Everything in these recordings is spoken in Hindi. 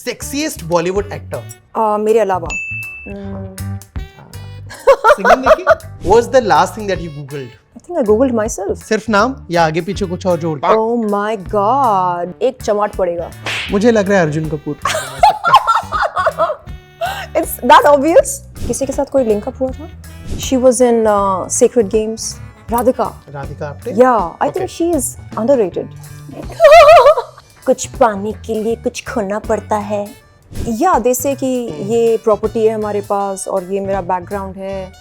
Sexiest Bollywood actor? मेरे अलावा सिंगिंग देखी? What's the last thing that you googled? I think I googled my self. सिर्फ नाम या आगे पीछे कुछ और जोड़ के? ओह माय गॉड, एक चमाट पड़ेगा. मुझे लग रहा है Arjun Kapoor. It's that obvious. किसी के साथ कोई लिंकअप हुआ था? She was in Secret Games. Radhika Apte? या I think she is underrated. कुछ पाने के लिए कुछ खोना पड़ता है. या जैसे कि ये प्रॉपर्टी है हमारे पास और ये मेरा बैकग्राउंड है,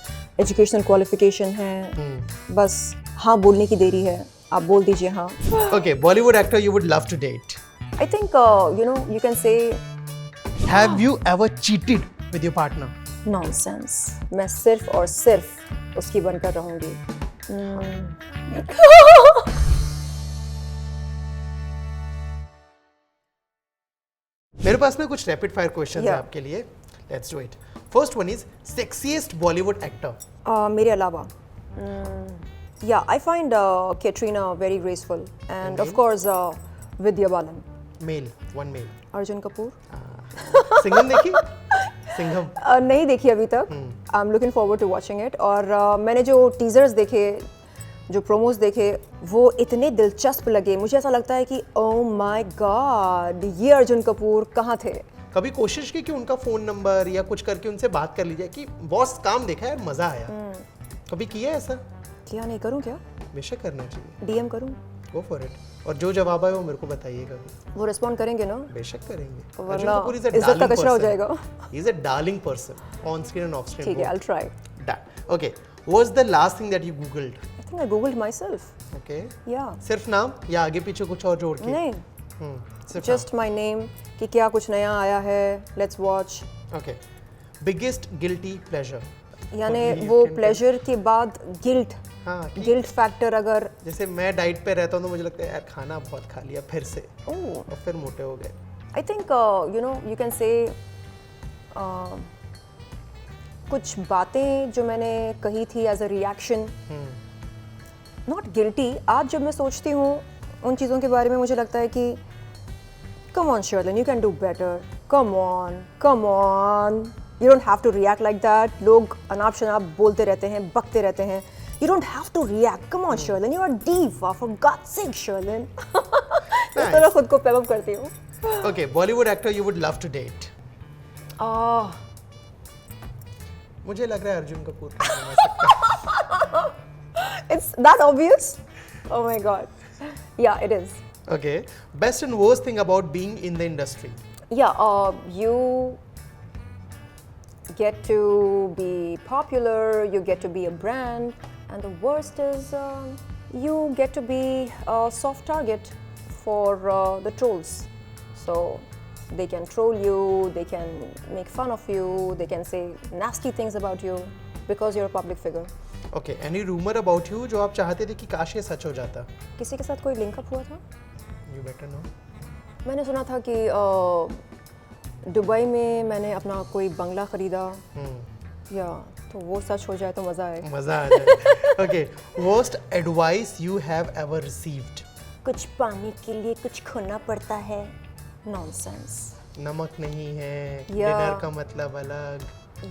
एजुकेशनल क्वालिफिकेशन है, बस हाँ बोलने की देरी है. आप बोल दीजिए हाँ. Okay, Bollywood actor you would love to date. I think you can say Have you ever cheated with your partner? Nonsense. मैं सिर्फ और सिर्फ उसकी बनकर रहूंगी. मेरे पास ना कुछ रैपिड फायर क्वेश्चंस है Yeah. आपके लिए. Let's do it. First one is sexiest Bollywood actor. मेरे अलावा या I find Katrina very graceful and of course Vidya Balan. Male, one male. Arjun Kapoor. Singham देखी? सिंघम. नहीं देखी अभी तक. I am looking forward to watching it. और मैंने जो टीजर्स देखे, जो प्रोमोज देखे, वो इतने दिलचस्प लगे. मुझे ऐसा लगता है कि ओह माय गॉड, ये अर्जुन कपूर कहाँ थे. कभी कोशिश की कि उनका फोन नंबर या कुछ करके उनसे बात कर लीजिए कि बॉस काम देखा है, मजा आया? कभी किया है ऐसा? क्या नहीं करूँ क्या? बेशक करना चाहिए. डीएम करूँ? Go for it. और जो जवाब आए वो मेरे को बताइएगा भी. वो रिस्पॉन्ड करेंगे ना? बेशक करेंगे. वरना इज्जत का कचरा हो जाएगा. He is a darling person on screen and off screen. ठीक है, I'll try. Done. Okay. What's the last thing that you googled? I think I googled myself. Okay. Yeah. सिर्फ नाम या आगे पीछे कुछ और जोड़ के? नहीं, सिर्फ just my name कि क्या कुछ नया आया है. Let's watch. नाम. Okay. Biggest guilty pleasure? यानी Probably you वो can प्लेजर के बाद गिल्ट. हाँ, कि गिल्ट फैक्टर अगर जैसे मैं डाइट पे रहता हूँ तो मुझे लगता है यार खाना बहुत खा लिया फिर से ओह और फिर मोटे हो गए. I think you can say कुछ बातें जो मैंने कही थी as a reaction. Not guilty. आज जब मैं सोचती हूँ उन चीज़ों के बारे में, मुझे लगता है कि come on Sherlyn, you can do better. Come on, you don't have to react like that. लोग अनाप शनाप बोलते रहते हैं, बकते रहते हैं. You don't have to react. Come on, Sherlyn. You are a diva. For God's sake, Sherlyn. इस तरह खुद को पेप अप करती हूँ. Okay, Bollywood actor you would love to date? मुझे लग रहा है Arjun Kapoor. It's that obvious? Oh my God. Yeah, it is. Okay. Best and worst thing about being in the industry? Yeah, you get to be popular, you get to be a brand, and the worst is you get to be a soft target for the trolls. So they can troll you, they can make fun of you, they can say nasty things about you because you're a public figure. Okay. Any rumor about you जो आप चाहते थे कि काश ये सच हो जाता? किसी के साथ कोई लिंकअप हुआ था? You better know. मैंने सुना था कि दुबई में मैंने अपना कोई बंगला खरीदा. या तो वो सच हो जाए तो मज़ा आए. मजा आ जाए. Okay. Worst advice you have ever received? कुछ पाने के लिए कुछ खोना पड़ता है. नॉनसेंस. नमक नहीं है. Yeah. डिनर का मतलब अलग.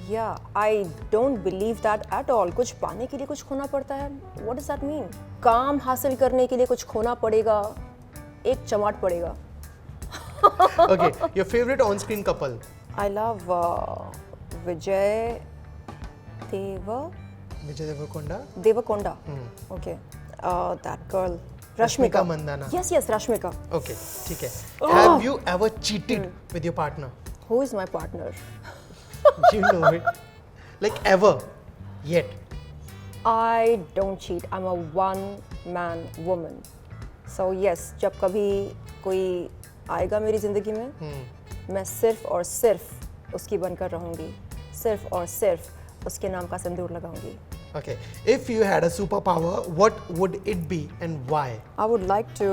या I don't believe that at all. कुछ पाने के लिए कुछ खोना पड़ता है. What does that mean? काम हासिल करने के लिए कुछ खोना पड़ेगा, एक चमाट पड़ेगा. Okay. Your favorite on-screen couple? I love Vijay Deverakonda. Okay. That girl Rashmika Mandanna. Yes, Rashmika. Okay, ठीक है. Have you ever cheated with your partner? Who is my partner? You know it. Like ever? Yet? I don't cheat. I'm a one-man woman. So yes, जब कभी कोई आएगा मेरी ज़िंदगी में, मैं सिर्फ और सिर्फ उसकी बनकर रहूँगी. सिर्फ और सिर्फ उसके नाम का सिंदूर लगाऊंगी. Okay. If you had a superpower, what would it be and why? I would like to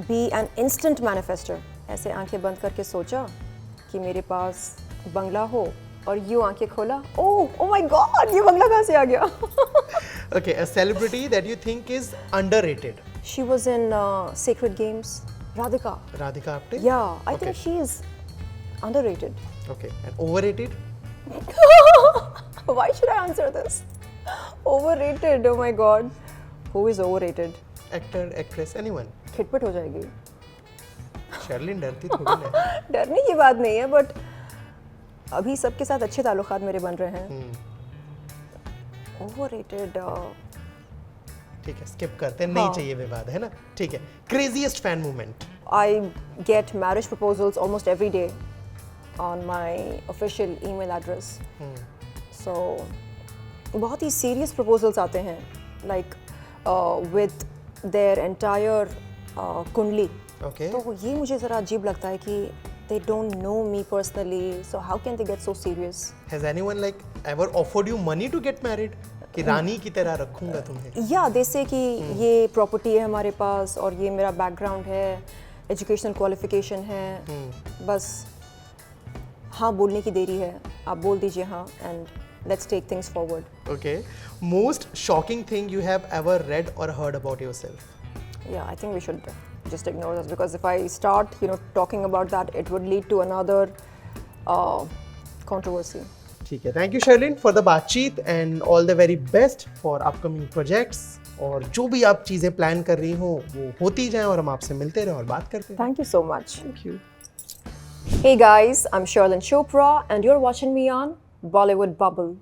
be an instant manifester. ऐसे आंखें बंद करके सोचा कि मेरे पास बंगला हो और यूं आंखें खोला. Oh my God! ये बंगला कहाँ से आ गया? Okay, a celebrity that you think is underrated. She was in Sacred Games. Radhika. Radhika Apte? Yeah, I Okay. think she is underrated. Okay. And overrated? Why should I answer this? Overrated, oh my god. Who is overrated? Actor, actress, anyone? खिटपिट हो जाएगी. शर्लिन डरती थोड़ी ना. डरने की बात नहीं है, बट अभी सबके साथ अच्छे ताल्लुकात मेरे बन रहे हैं. Overrated. ठीक है, स्किप करते हैं, नहीं चाहिए विवाद, है ना? ठीक है. Craziest fan movement. I get marriage proposals almost every day on my official email address. So बहुत ही serious proposals आते हैं, like with their entire कुंडली. Okay. तो ये मुझे ज़रा अजीब लगता है कि they don't know me personally, so how can they get so serious? Has anyone like ever offered you money to get married? कि रानी की तरह रखूंगा तुम्हें. या जैसे कि ये प्रॉपर्टी है हमारे पास और ये मेरा बैकग्राउंड है, एजुकेशनल क्वालिफिकेशन है, बस हाँ बोलने की देरी है, आप बोल दीजिए हाँ and let's take things forward. Okay. Most shocking thing you have ever read or heard about yourself? Yeah, I think we should just ignore this because if I start, talking about that, it would lead to another controversy. ठीक है. Thank you Sharlin for the बातचीत and all the very best for upcoming projects. और जो भी आप चीज़ें प्लान कर रही हो वो होती जाएं और हम आपसे मिलते रहें और बात करते हैं. Thank you so much. Thank you. Hey guys, I'm Sharlin Chopra and you're watching me on Bollywood Bubble.